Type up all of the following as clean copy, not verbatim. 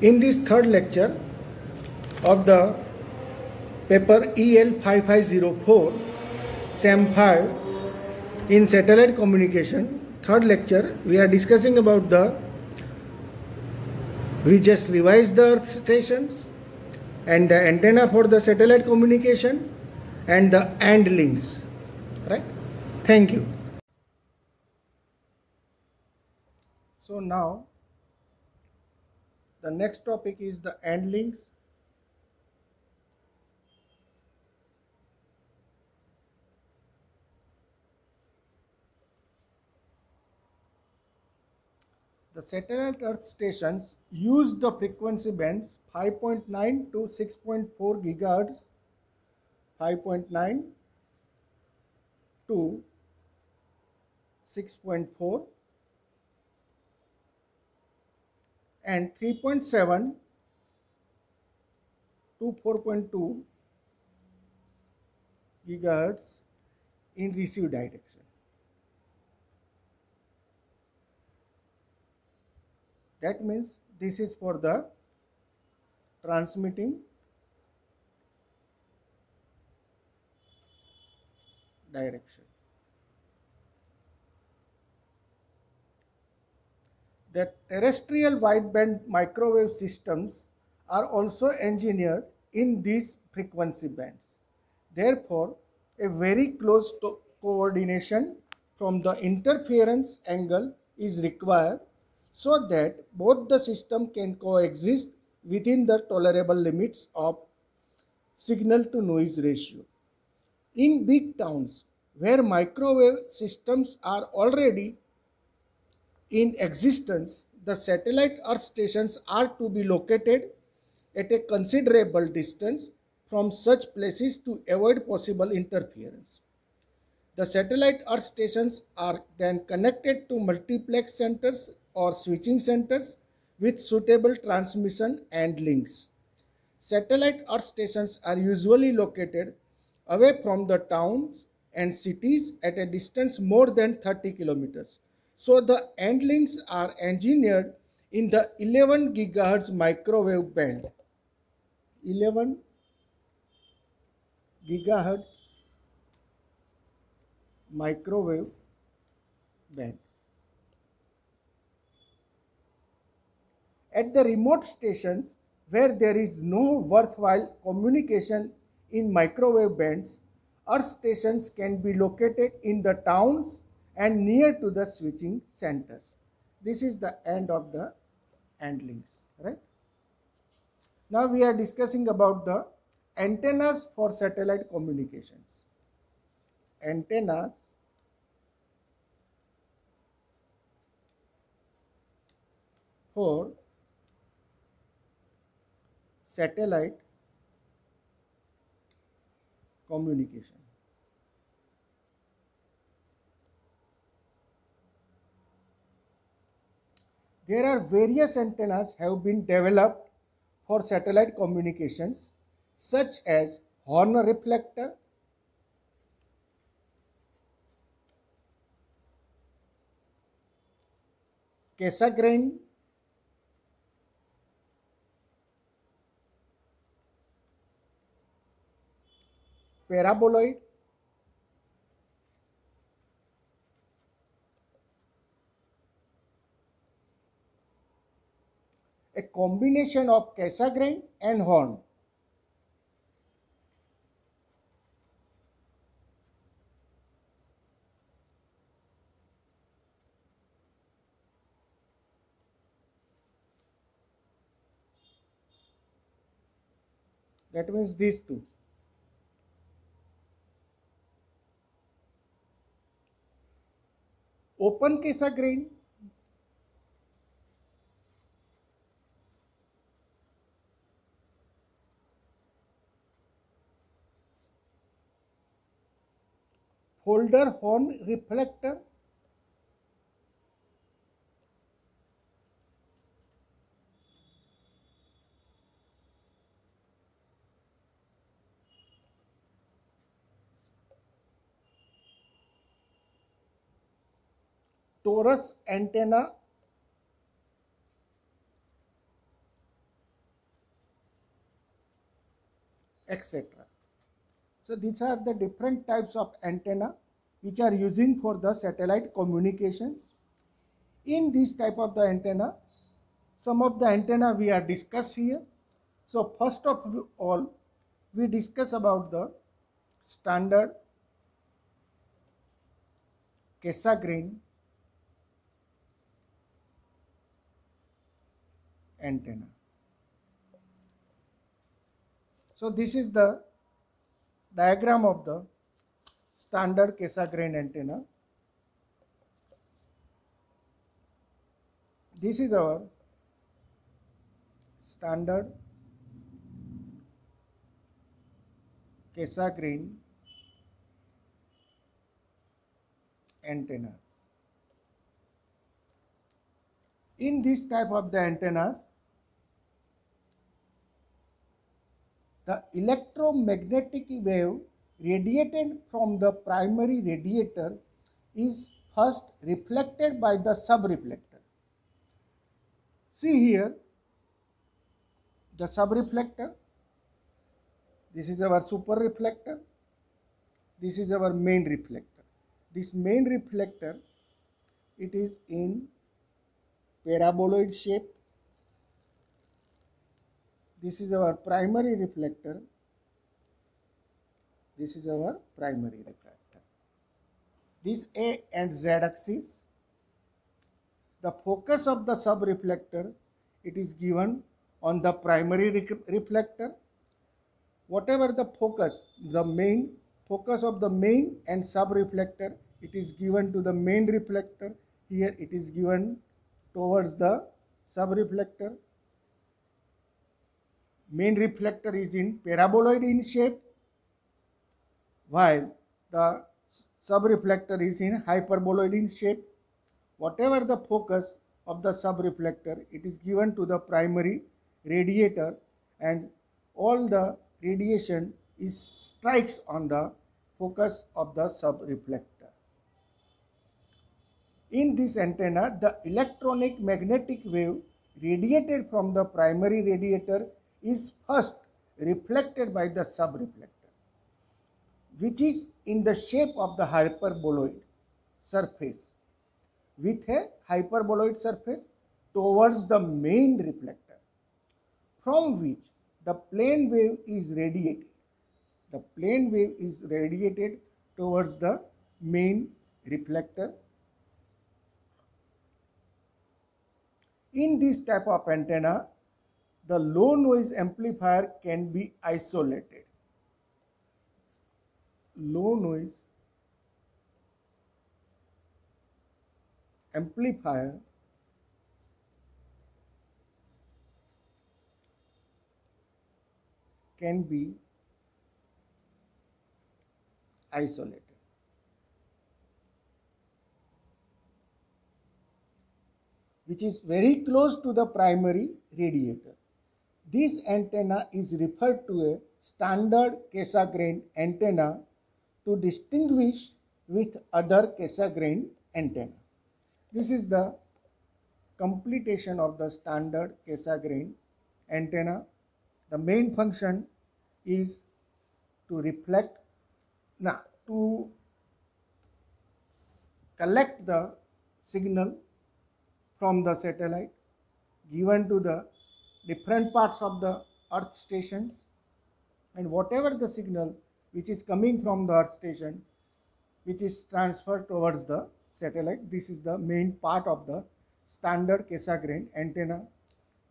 In this third lecture of the paper EL 5504, SAM 5 in satellite communication, third lecture, we are discussing about we just revised the earth stations and the antenna for the satellite communication and the AND links, right? Thank you. So now the next topic is the AND links. The satellite earth stations use the frequency bands 5.9 to 6.4 gigahertz, 5.9 to 6.4 and 3.7 to 4.2 gigahertz in receive direction. That means this is for the transmitting direction. The terrestrial wideband microwave systems are also engineered in these frequency bands. Therefore, a very close coordination from the interference angle is required so that both the system can coexist within the tolerable limits of signal to noise ratio. In big towns where microwave systems are already in existence, the satellite earth stations are to be located at a considerable distance from such places to avoid possible interference. The satellite earth stations are then connected to multiplex centers or switching centers with suitable transmission and links. Satellite earth stations are usually located away from the towns and cities at a distance more than 30 kilometers. So the AND links are engineered in the 11 gigahertz microwave band. 11 gigahertz microwave bands. At the remote stations where there is no worthwhile communication in microwave bands, earth stations can be located in the towns and near to the switching centers. This is the end of the AND links, right? Now we are discussing about the antennas for satellite communications. Antennas for satellite communication. There are various antennas have been developed for satellite communications such as horn reflector, Cassegrain, paraboloid, a combination of Cassegrain and horn. That means these two. Open Cassegrain, folder horn reflector, torus antenna, etc. So these are the different types of antenna which are using for the satellite communications. In this type of the antenna, some of the antenna we are discussed here. So first of all, we discuss about the standard Cassegrain antenna. So this is the diagram of the standard Cassegrain antenna. This is our standard Cassegrain antenna. In this type of the antennas, the electromagnetic wave radiated from the primary radiator is first reflected by the subreflector. See here the subreflector. This is our super reflector. This is our main reflector. This main reflector, it is in paraboloid shape. This is our primary reflector. This is our primary reflector. This A and Z axis. The focus of the subreflector, it is given on the primary reflector. Whatever the focus, the main focus of the main and subreflector, it is given to the main reflector. Here it is given towards the subreflector. Main reflector is in paraboloid in shape, while the subreflector is in hyperboloid in shape. Whatever the focus of the subreflector, it is given to the primary radiator, and all the radiation strikes on the focus of the subreflector. In this antenna, the electronic magnetic wave radiated from the primary radiator is first reflected by the subreflector, which is in the shape of the hyperboloid surface, with a hyperboloid surface towards the main reflector, from which the plane wave is radiated. The plane wave is radiated towards the main reflector. In this type of antenna, the low noise amplifier can be isolated. Low noise amplifier can be isolated. Which is very close to the primary radiator. This antenna is referred to a standard Cassegrain antenna to distinguish with other Cassegrain antenna. This is the completion of the standard Cassegrain antenna. The main function is to reflect, to collect the signal from the satellite given to the different parts of the earth stations, and whatever the signal which is coming from the earth station, which is transferred towards the satellite. This is the main part of the standard Cassegrain antenna.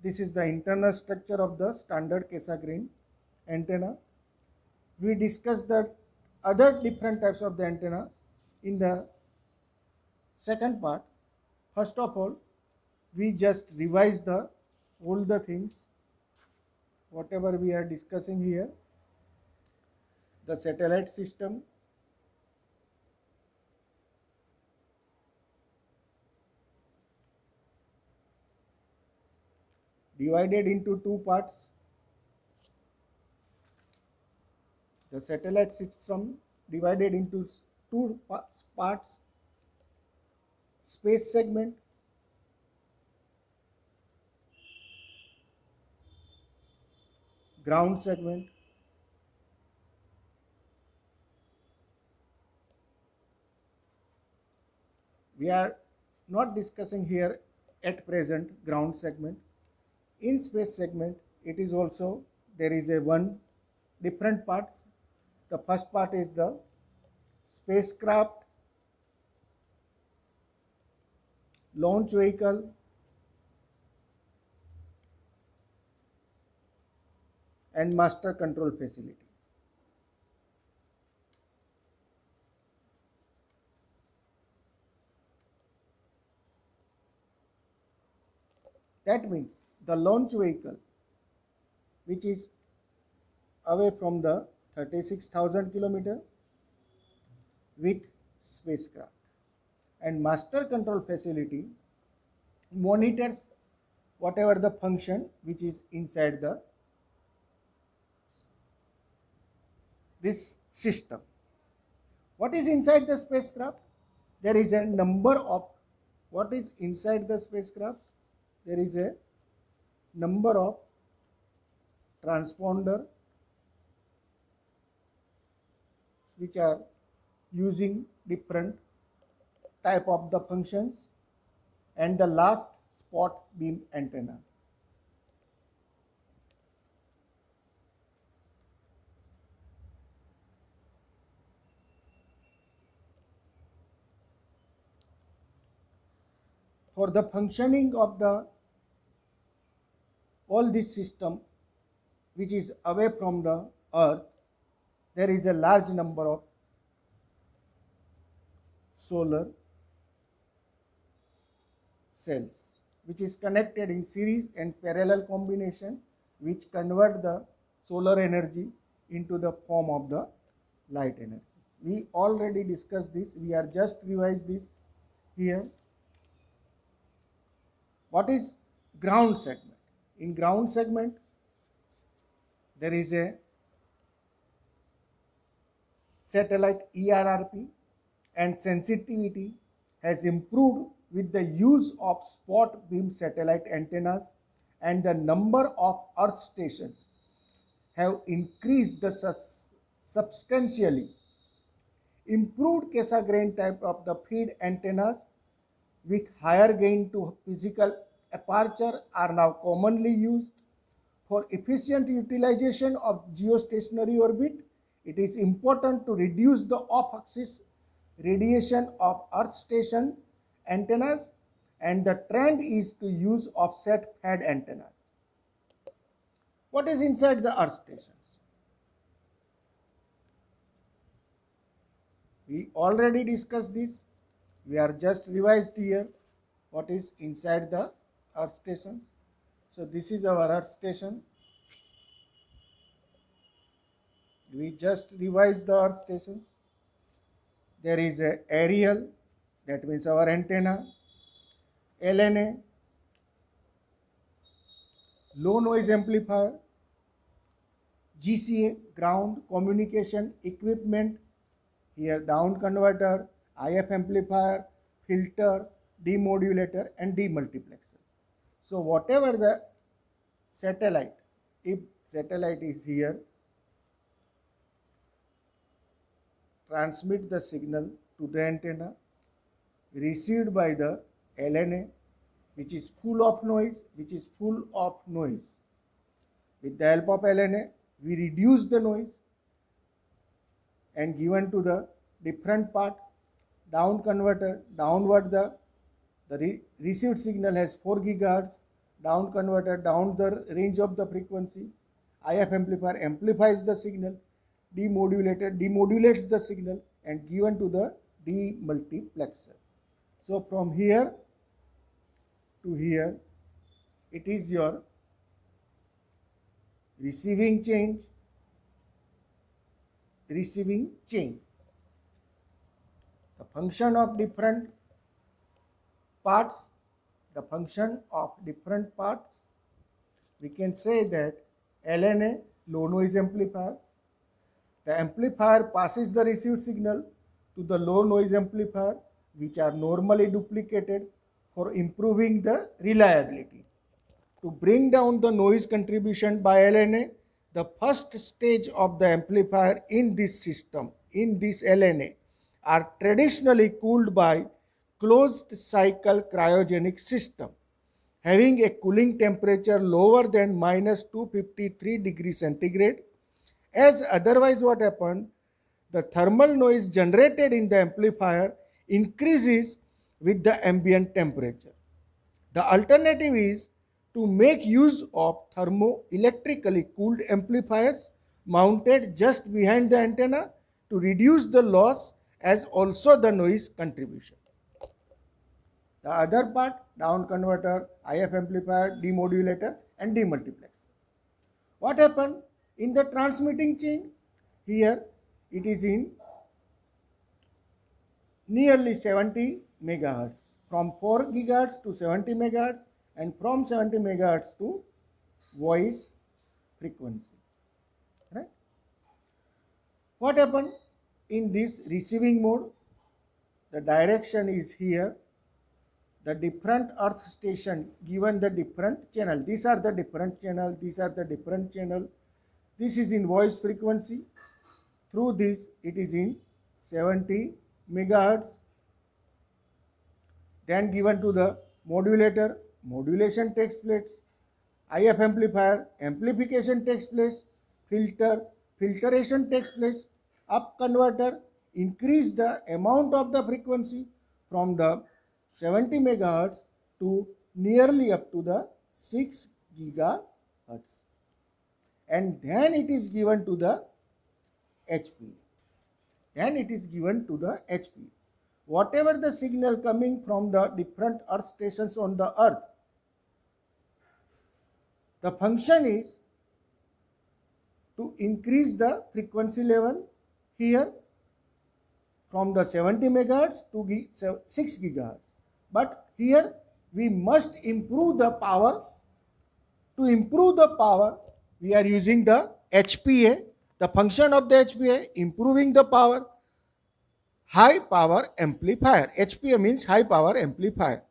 This is the internal structure of the standard Cassegrain antenna. We discussed the other different types of the antenna in the second part. First of all, we just revise all the things whatever we are discussing here. The satellite system, divided into two parts. The satellite system divided into two parts: space segment, ground segment. We are not discussing here at present ground segment. In space segment, it is also there is a one different parts. The first part is the spacecraft, launch vehicle, and master control facility. That means the launch vehicle, which is away from the 36,000 kilometer with spacecraft, and master control facility monitors whatever the function which is inside the this system. What is inside the spacecraft? There is a number of what is inside the spacecraft. There is a number of transponder which are using different type of the functions, and the last spot beam antenna. For the functioning of the all this system which is away from the earth, there is a large number of solar cells which is connected in series and parallel combination, which convert the solar energy into the form of the light energy. We already discussed this. We are just revise this here. What is ground segment? In ground segment, there is a satellite ERRP, and sensitivity has improved with the use of spot beam satellite antennas, and the number of earth stations have increased substantially. Improved Cassegrain type of the feed antennas with higher gain to physical aperture are now commonly used. For efficient utilization of geostationary orbit, it is important to reduce the off-axis radiation of Earth station antennas, and the trend is to use offset fed antennas. What is inside the Earth stations? We already discussed this. We are just revised here what is inside the Earth stations. So this is our Earth station. We just revised the Earth stations. There is a aerial, that means our antenna, LNA, low noise amplifier, GCA, ground communication equipment, here down converter, IF amplifier, filter, demodulator, and demultiplexer. So whatever the satellite, if satellite is here, transmit the signal to the antenna, received by the LNA, which is full of noise, With the help of LNA, we reduce the noise and given to the different part, down converter, downward the received signal has 4 GHz, down converter, down the range of the frequency, IF amplifier amplifies the signal, demodulator demodulates the signal and given to the demultiplexer. So from here to here, it is your receiving change. The function of different parts, we can say that LNA, low noise amplifier, the amplifier passes the received signal to the low noise amplifier, which are normally duplicated for improving the reliability. To bring down the noise contribution by LNA, the first stage of the amplifier in this system, in this LNA, are traditionally cooled by closed cycle cryogenic system having a cooling temperature lower than minus 253 degrees centigrade, as otherwise what happened, the thermal noise generated in the amplifier increases with the ambient temperature. The alternative is to make use of thermoelectrically cooled amplifiers mounted just behind the antenna to reduce the loss as also the noise contribution. The other part, down converter, IF amplifier, demodulator and demultiplexer. What happened in the transmitting chain? Here it is in nearly 70 megahertz, from 4 gigahertz to 70 megahertz and from 70 megahertz to voice frequency. Right? What happened in this receiving mode? The direction is here. The different earth station given the different channel. These are the different channel. These are the different channel. This is in voice frequency. Through this, it is in 70 megahertz. Then given to the modulator, modulation takes place. IF amplifier, amplification takes place. Filter, filtration takes place. Up converter, increase the amount of the frequency from the 70 megahertz to nearly up to the 6 gigahertz. And then it is given to the HPA. Then it is given to the HPA. Whatever the signal coming from the different earth stations on the earth, the function is to increase the frequency level here from the 70 megahertz to 6 gigahertz. But here we must improve the power. To improve the power, we are using the HPA. The function of the HPA, improving the power, high power amplifier. HPA means high power amplifier.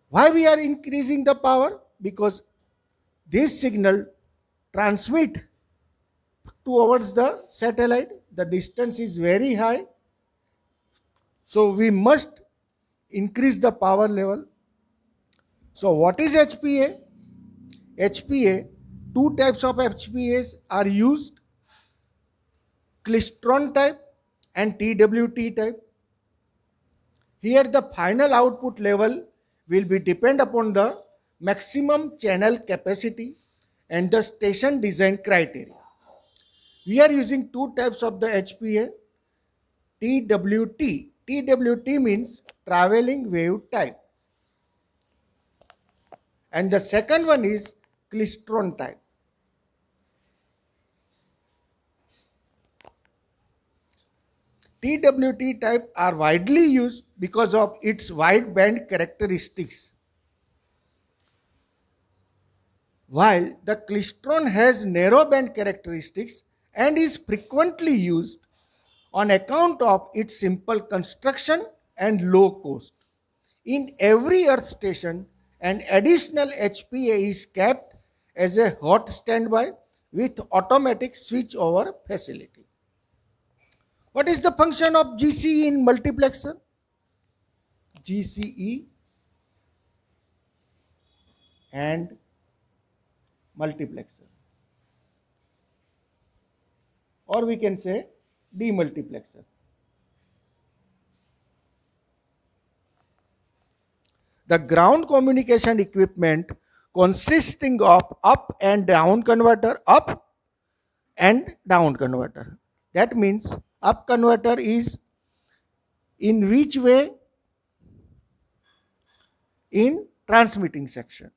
Why we are increasing the power? Because this signal transmit towards the satellite. The distance is very high. So we must increase the power level. So what is HPA? HPA, two types of HPAs are used, klystron type and TWT type. Here the final output level will be depend upon the maximum channel capacity and the station design criteria. We are using two types of the HPA, TWT. TWT means traveling wave type. And the second one is klystron type. TWT type are widely used because of its wide band characteristics, while the klystron has narrow band characteristics and is frequently used on account of its simple construction and low cost. In every earth station, an additional HPA is kept as a hot standby with automatic switchover facility. What is the function of GCE in multiplexer? GCE and multiplexer, or we can say demultiplexer. The ground communication equipment consisting of up and down converter, up and down converter. That means up converter is in which way? In transmitting section.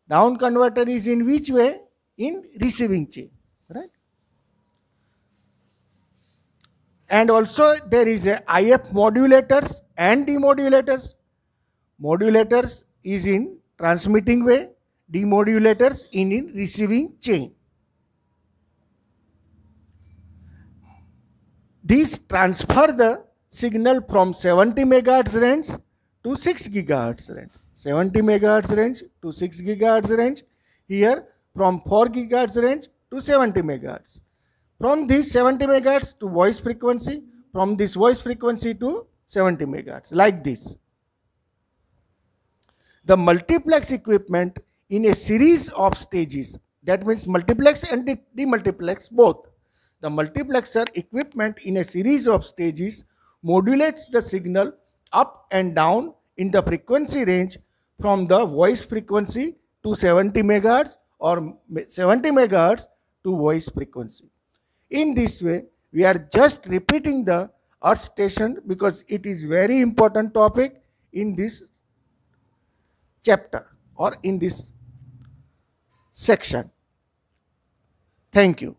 Down converter is in which way? In receiving chain, right? And also there is a IF modulators and demodulators. Modulators is in transmitting way, demodulators in receiving chain. These transfer the signal from 70 megahertz range to 6 gigahertz range. 70 megahertz range to 6 gigahertz range. Here from 4 gigahertz range to 70 megahertz. From this 70 megahertz to voice frequency. From this voice frequency to 70 megahertz, like this. The multiplex equipment in a series of stages, that means multiplex and demultiplex both. The multiplexer equipment in a series of stages modulates the signal up and down in the frequency range from the voice frequency to 70 megahertz or 70 megahertz to voice frequency. In this way, we are just repeating the earth station because it is very important topic in this chapter or in this section. Thank you.